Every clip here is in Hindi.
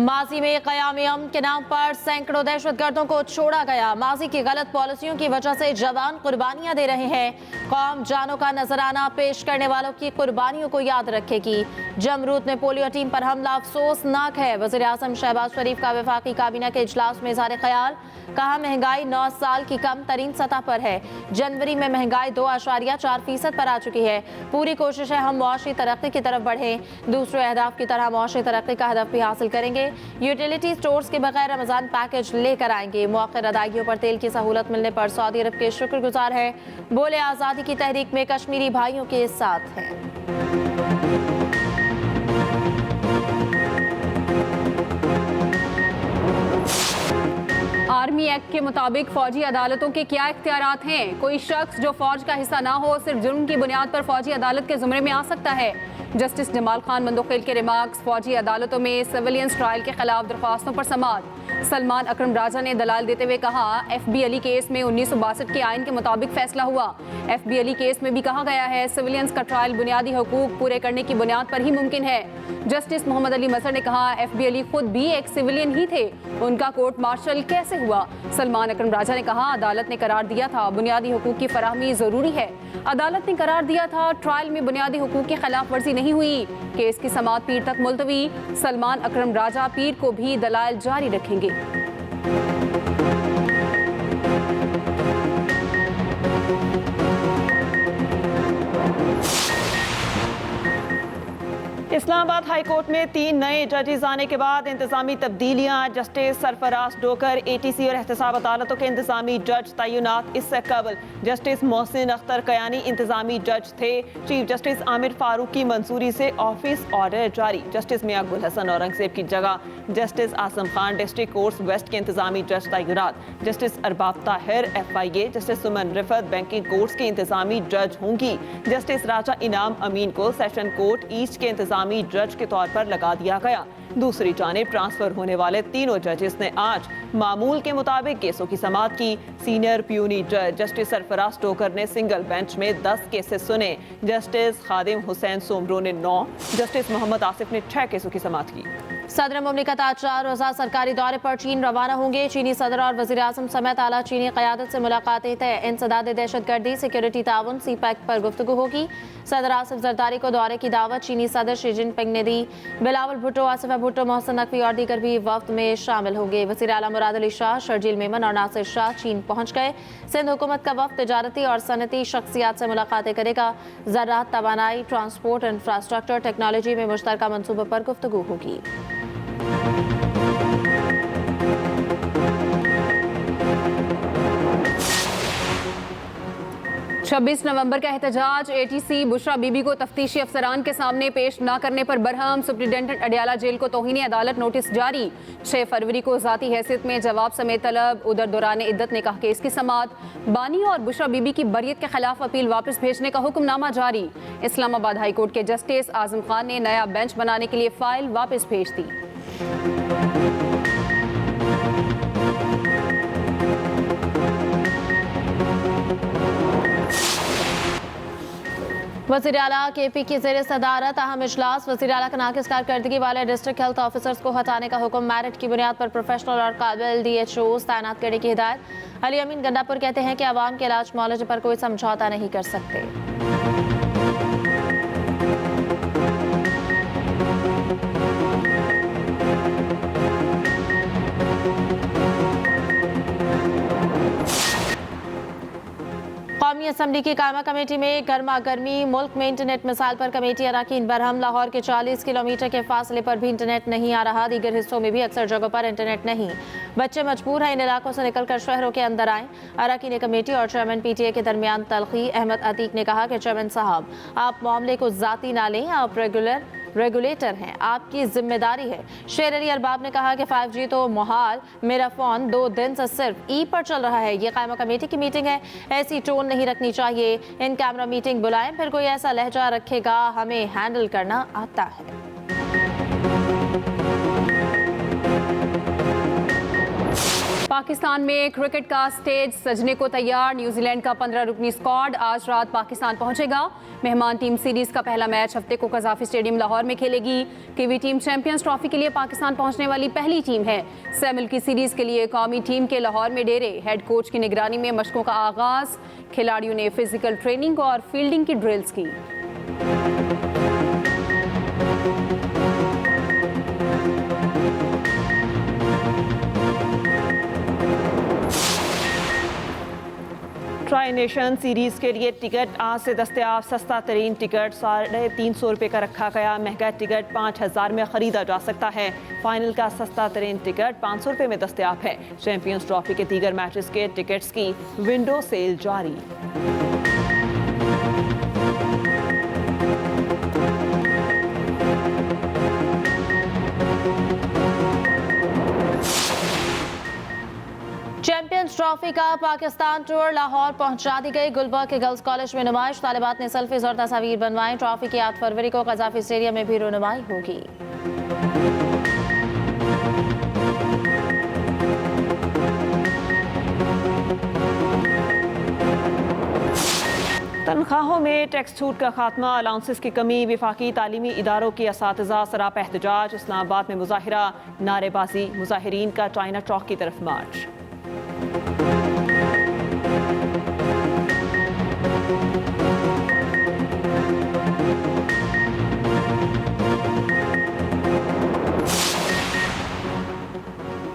माजी में क़याम के नाम पर सैकड़ों दहशतगर्दों को छोड़ा गया। माजी की गलत पॉलिसियों की वजह से जवान कुर्बानियां दे रहे हैं। कौम जानों का नजराना पेश करने वालों की कुर्बानियों को याद रखेगी। जमरूद में पोलियो टीम पर हमला अफसोसनाक है। वज़ीर आज़म शहबाज शरीफ का वफाकी काबीना के इजलास में इज़हार ख्याल। कहा महंगाई 9 साल की कम तरीन सतह पर है। जनवरी में महंगाई 2.4% पर आ चुकी है। पूरी कोशिश है हम मुआशी तरक्की की तरफ बढ़ें। दूसरे अहदाफ की तरह मुआशी तरक्की का हदफ भी हासिल करेंगे। यूटिलिटी स्टोर्स के बगैर रमजान पैकेज लेकर आएंगे। मौखर अदायगियों पर तेल की सहूलत मिलने पर सऊदी अरब के शुक्रगुजार है। बोले आज़ादी की तहरीक में कश्मीरी भाइयों के साथ हैं। आर्मी एक्ट के मुताबिक फौजी अदालतों के क्या इख्तियारात हैं? कोई शख्स जो फौज का हिस्सा ना हो सिर्फ जुर्म की बुनियाद पर फौजी अदालत के जुमरे में आ सकता है। जस्टिस जमाल खान मंदोखेल के रिमार्क्स। फौजी अदालतों में सिविलियंस ट्रायल के खिलाफ दरख्वास्तों पर समाअत। सलमान अकरम राजा ने दलाल देते हुए कहा FB अली केस में 1962 के आइन के मुताबिक फैसला हुआ। FB अली केस में भी कहा गया है सिविलियंस का ट्रायल बुनियादी हुकूक पूरे करने की बुनियाद पर ही मुमकिन है। जस्टिस मोहम्मद अली मसर ने कहा FB अली खुद भी एक सिविलियन ही थे, उनका कोर्ट मार्शल कैसे हुआ? सलमान अकरम राजा ने कहा अदालत ने करार दिया था बुनियादी हुकूक की फराहमी जरूरी है। अदालत ने करार दिया था ट्रायल में बुनियादी हुकूक की खिलाफ वर्जी नहीं हुई। केस की समाअत पीर तक मुलतवी। सलमान अकरम राजा पीर को भी दलाइल जारी रखेंगे। इस्लामाबाद हाई कोर्ट में 3 नए जजेस आने के बाद इंतजामी तब्दीलियां। जस्टिस सरफराज डोकर ATC और एहतसाब अदालतों के इंतजामी जज तैनात। इससे कबल जस्टिस मोहसिन अख्तर कयानी इंतजामी जज थे। चीफ जस्टिस आमिर फारूक की मंजूरी से ऑफिस ऑर्डर जारी। जस्टिस मियां गुल हसन औरंगजेब की जगह justice Asam Khan district courts west के इंतजामी जज तैनात। Justice Arbab Tahir FIA, justice Saman Rafat banking courts की इंतजामी जज होंगी। जस्टिस राजा इनाम अमीन को सेशन कोर्ट ईस्ट के इंतजामी जज के तौर पर लगा दिया गया। दूसरी जानिब ट्रांसफर होने वाले तीनों जजेस ने आज मामूल के मुताबिक केसों की समाअत की। सीनियर प्यूनी जज जस्टिस सरफराज डोकर ने सिंगल बेंच में 10 केसेस सुने। जस्टिस खादिम हुसैन सोमरो ने 9, जस्टिस मोहम्मद आसिफ ने 6 केसों की समाअत की। सदर मुमलिकत आज 4 रोज़ा सरकारी दौरे पर चीन रवाना होंगे। चीनी सदर और वज़ीर आज़म समेत आला चीनी क़यादत से मुलाकातें तय। इंसदाद दहशतगर्दी सिक्योरिटी ताउन CPEC पर गुफ्तगू होगी। सदर आसिफ जरदारी को दौरे की दावत चीनी सदर शी जिनपिंग ने दी। बिलावल भुट्टो, आसिफा भुट्टो, मोहसिन नकवी और दीगर भी वफ्द में शामिल होंगे। वज़ीर आला मुराद अली शाह, शर्जील मेमन और नासिर शाह चीन पहुँच गए। सिंध हुकूमत का वफ्द तजारती और सनती शख्सियात से मुलाकातें करेगा। ज़राअत, तवानाई, ट्रांसपोर्ट, इंफ्रास्ट्रक्चर, टेक्नोलॉजी में मुश्तरका मनसूबों पर गुफ्तगू होगी। 26 नवंबर का एहतजाज। ATC बुशरा बीबी को तफ्तीशी अफसरान के सामने पेश न करने पर बरहम। सुप्रिंटेंडेंट अडियाला जेल को तौहीन अदालत नोटिस जारी। 6 फरवरी को ज़ाती हैसियत में जवाब समेत तलब। उधर दौरान इद्दत ने कहा केस की समाअत। बानी और बुशरा बीबी की बरियत के खिलाफ अपील वापस भेजने का हुक्मनामा जारी। इस्लामाबाद हाई कोर्ट के जस्टिस आजम खान ने नया बेंच बनाने के लिए फाइल वापस भेज दी। वज़ीर आला KP की ज़ेर सदारत अहम इजलास। वज़ीर आला का नाकिस कारकर्दगी वाले डिस्ट्रिक्ट हेल्थ ऑफिसर्स को हटाने का हुक्म। मेरिट की बुनियाद पर प्रोफेशनल और काबिल DHOs तैनात करने की हिदायत। अली अमीन गंडापुर कहते हैं कि आवाम के इलाज मुआलजे पर कोई समझौता नहीं कर सकते। कौमी असम्बली की कायमा कमेटी में गर्मा गर्मी। मुल्क में इंटरनेट मिसाल पर कमेटी अरकान बरहम। लाहौर के 40 किलोमीटर के फासले पर भी इंटरनेट नहीं आ रहा। दीगर हिस्सों में भी अक्सर जगहों पर इंटरनेट नहीं। बच्चे मजबूर हैं इन इलाकों से निकलकर शहरों के अंदर आएँ। अरकान कमेटी और चेयरमैन PTA के दरमियान तलखी। अहमद अतीक ने कहा कि चेयरमैन साहब आप मामले को जाती ना लें, आप रेगुलेटर हैं, आपकी जिम्मेदारी है। शेर अली अरबाब ने कहा कि 5G तो मुहाल, मेरा फ़ोन 2 दिन से सिर्फ E पर चल रहा है। ये कायमा कमेटी की मीटिंग है, ऐसी टोन नहीं रखनी चाहिए। इन कैमरा मीटिंग बुलाएं, फिर कोई ऐसा लहजा रखेगा, हमें हैंडल करना आता है। पाकिस्तान में क्रिकेट का स्टेज सजने को तैयार। न्यूजीलैंड का 15 रुकनी स्क्वाड आज रात पाकिस्तान पहुंचेगा। मेहमान टीम सीरीज का पहला मैच हफ्ते को कजाफी स्टेडियम लाहौर में खेलेगी। कीवी टीम चैंपियंस ट्रॉफी के लिए पाकिस्तान पहुंचने वाली पहली टीम है। सेमिल की सीरीज के लिए कौमी टीम के लाहौर में डेरे। हेड कोच की निगरानी में मशकों का आगाज। खिलाड़ियों ने फिजिकल ट्रेनिंग और फील्डिंग की ड्रिल्स की। ट्राई नेशन सीरीज के लिए टिकट आज से दस्तयाब। सस्ता तरीन टिकट 350 रुपये का रखा गया। महंगा टिकट 5000 में ख़रीदा जा सकता है। फाइनल का सस्ता तरीन टिकट 500 रुपये में दस्तयाब है। चैंपियंस ट्रॉफी के दीगर मैचेस के टिकट्स की विंडो सेल जारी। चैंपियंस ट्रॉफी का पाकिस्तान टूर लाहौर पहुंचा दी गई। गुलबर्ग के गर्ल्स कॉलेज में नुमाइश। तालिबात ने सेल्फीज और तस्वीर बनवाई। ट्रॉफी की 8 फरवरी को कजाफी स्टेडियम में भी रोनुमाई होगी। तनख्वाहों में टैक्स छूट का खात्मा, अलाउंसेस की कमी, विफाकी तालीमी इदारों के असातिज़ा सरापा एहतजाज। इस्लामाबाद में मुजाहिरा, नारेबाजी, मुजाहिरीन का चाइना चौक की तरफ मार्च।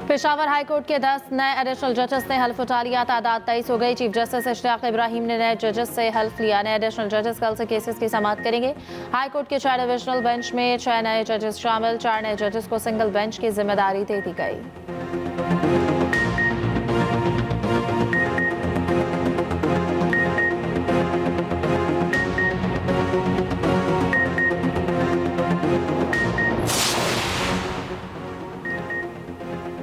पेशावर हाईकोर्ट के 10 नए एडिशनल जजेस ने हल्फ उठा लिया। तादाद 23 हो गई। चीफ जस्टिस इश्तियाक इब्राहिम ने नए जजेस से हल्फ लिया। नए एडिशनल जजेस कल से केसेस की समाअत करेंगे। हाईकोर्ट के 6 डिविजनल बेंच में 6 नए जजेस शामिल। 4 नए जजेस को सिंगल बेंच की जिम्मेदारी दे दी गई।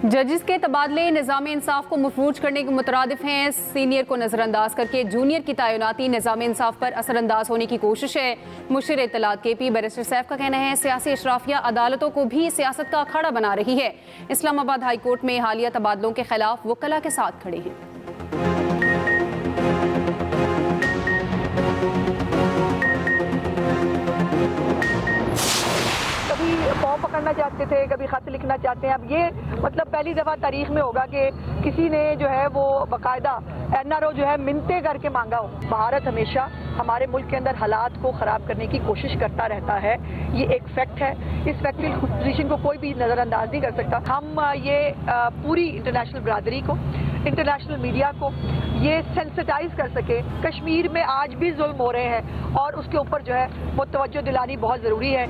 जजेस के तबादले निज़ाम इंसाफ को मफरूज करने के मुतरादिफ हैं। सीनियर को नज़रअंदाज करके जूनियर की तैनाती निज़ाम इंसाफ पर असरअंदाज होने की कोशिश है। मुशीर इत्तलात KP बैरिस्टर सैफ का कहना है सियासी अशराफिया अदालतों को भी सियासत का अखाड़ा बना रही है। इस्लामाबाद हाई कोर्ट में हालिया तबादलों के खिलाफ वकला के साथ खड़े हैं। कभी फॉर्म पकड़ना चाहते थे, कभी खत लिखना चाहते हैं। अब ये मतलब पहली दफ़ा तारीख में होगा कि किसी ने जो है वो बाकायदा NRO जो है मिन्नतें करके मांगा हो। भारत हमेशा हमारे मुल्क के अंदर हालात को ख़राब करने की कोशिश करता रहता है। ये एक फैक्ट है। इस फैक्ट की पोजीशन को कोई भी नज़रअंदाज नहीं कर सकता। हम ये पूरी इंटरनेशनल बरादरी को, इंटरनेशनल मीडिया को ये सेंसिटाइज कर सके। कश्मीर में आज भी जुल्म हो रहे हैं और उसके ऊपर जो है वो तवज्जो दिलानी बहुत ज़रूरी है।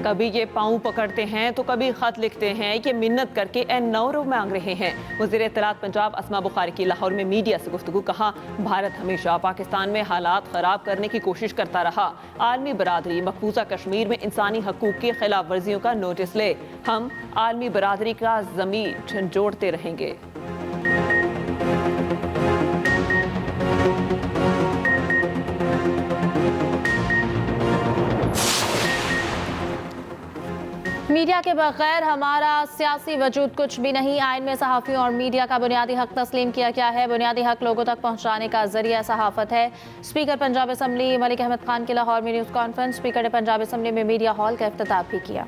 कभी ये पाँव पकड़ते हैं तो कभी खत लिखते हैं। ये मिन्नत करके NRO मांग रहे हैं। वज़ीर इत्तलात पंजाब अस्मा बुखारी की लाहौर में मीडिया से गुफ्तगू। कहा भारत हमेशा पाकिस्तान में हालात ख़राब करने की कोशिश करता रहा। आलमी बरादरी मकबूजा कश्मीर में इंसानी हकूक़ की खिलाफ वर्जियों का नोटिस ले। हम आलमी बरादरी का ज़मीर झंझोड़ते रहेंगे। मीडिया के बगैर हमारा सियासी वजूद कुछ भी नहीं। आइन में सहाफ़ियों और मीडिया का बुनियादी हक तस्लीम किया गया है। बुनियादी हक लोगों तक पहुंचाने का जरिया सहाफ़त है। स्पीकर पंजाब असम्बली मलिक अहमद खान की लाहौर में न्यूज़ कॉन्फ्रेंस। स्पीकर ने पंजाब असम्बली में मीडिया हॉल का इफ्तिताह भी किया।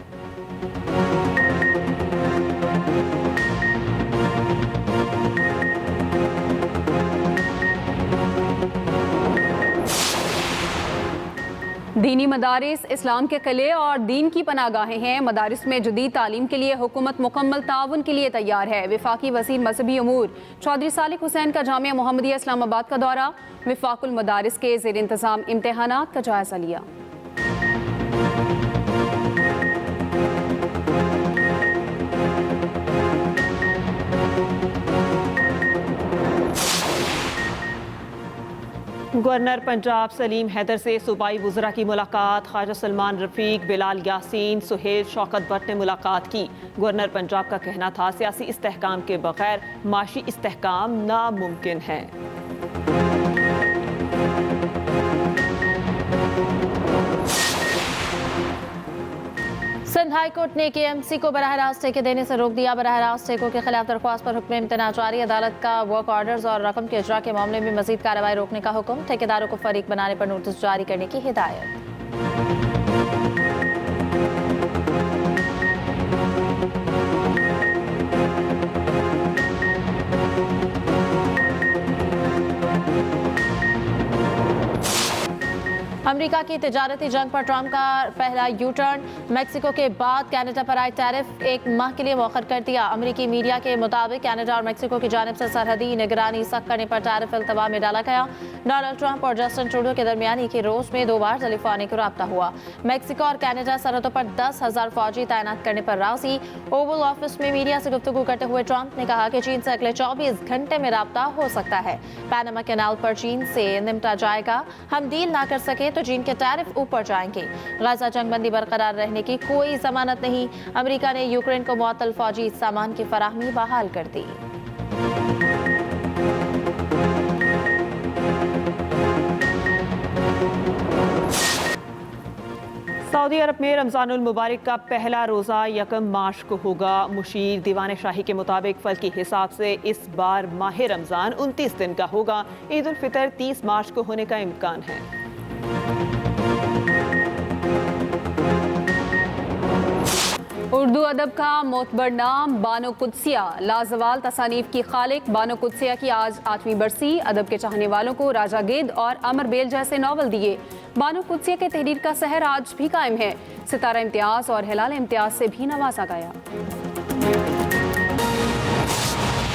दीनी मदारिस इस्लाम के किले और दीन की पनागाहें हैं। मदारिस में जदीद तालीम के लिए हुकूमत मुकम्मल ताउन के लिए तैयार है। वफाकी वज़ीर मज़हबी अमूर चौधरी सालिक हुसैन का जामिया मोहम्मदिया इस्लामाबाद का दौरा। वफाकुल मदारिस के ज़ेर इंतज़ाम इम्तिहानात का जायज़ा लिया। गवर्नर पंजाब सलीम हैदर से सूबाई वज़रा की मुलाकात। ख्वाजा सलमान रफ़ीक, बिलाल यासीन, सुहेल शौकत भट्ट ने मुलाकात की। गवर्नर पंजाब का कहना था सियासी इस्तेहकाम के बगैर माशी इस्तेहकाम नामुमकिन है। सिंध हाई कोर्ट ने केएमसी को बराह रास्त ठेके देने से रोक दिया। बराह रास्त ठेकों के खिलाफ दरख्वास्त पर हुक्म इम्तना जारी। अदालत का वर्क ऑर्डर्स और रकम के इजरा के मामले में मजीद कार्रवाई रोकने का हुक्म। ठेकेदारों को फरीक बनाने पर नोटिस जारी करने की हिदायत। अमेरिका की तिजारती जंग पर ट्रंप का पहला यू टर्न। मेक्सिको के बाद कनाडा पर आए टैरिफ एक माह के लिए मौखर कर दिया। अमेरिकी मीडिया के मुताबिक कनाडा और मेक्सिको की जानिब से सरहदी निगरानी सख्त करने पर टैरिफ अल्तवा में डाला गया। डोनाल्ड ट्रंप और जस्टिन ट्रूडो के दरमियान एक ही रोज में 2 बार टेलीफोनिक राब्ता हुआ। मेक्सिको और कनाडा सरहदों पर 10,000 फौजी तैनात करने पर राजी। ओवल ऑफिस में मीडिया से गुफ्तगू करते हुए ट्रंप ने कहा कि चीन से अगले 24 घंटे में राब्ता हो सकता है। पैनामा कैनाल पर चीन से निपटा जाएगा। हम डील ना कर सके तो चीन के टैरिफ ऊपर जाएंगे। गाजा जंगबंदी बरकरार रहने की कोई जमानत नहीं। अमेरिका ने यूक्रेन को मुअत्तल फौजी सामान की फराहमी बहाल कर दी। सऊदी अरब में रमज़ानुल मुबारक का पहला रोज़ा 1 मार्च को होगा। मुशीर दीवान शाही के मुताबिक फल के हिसाब से इस बार माह रमज़ान 29 दिन का होगा। ईद उल फितर 30 मार्च को होने का इम्कान है। उर्दू अदब का मोतबर नाम बानो कुद्सिया। लाजवाल तसानीफ की खालिक बानो कुद्सिया की आज 8वीं बरसी। अदब के चाहने वालों को राजा गेद और अमर बेल जैसे नावल दिए। बानो कुद्सिया के तहरीर का सहर आज भी कायम है। सितारा इम्तियाज और हिलाल इम्तियाज से भी नवाजा गया।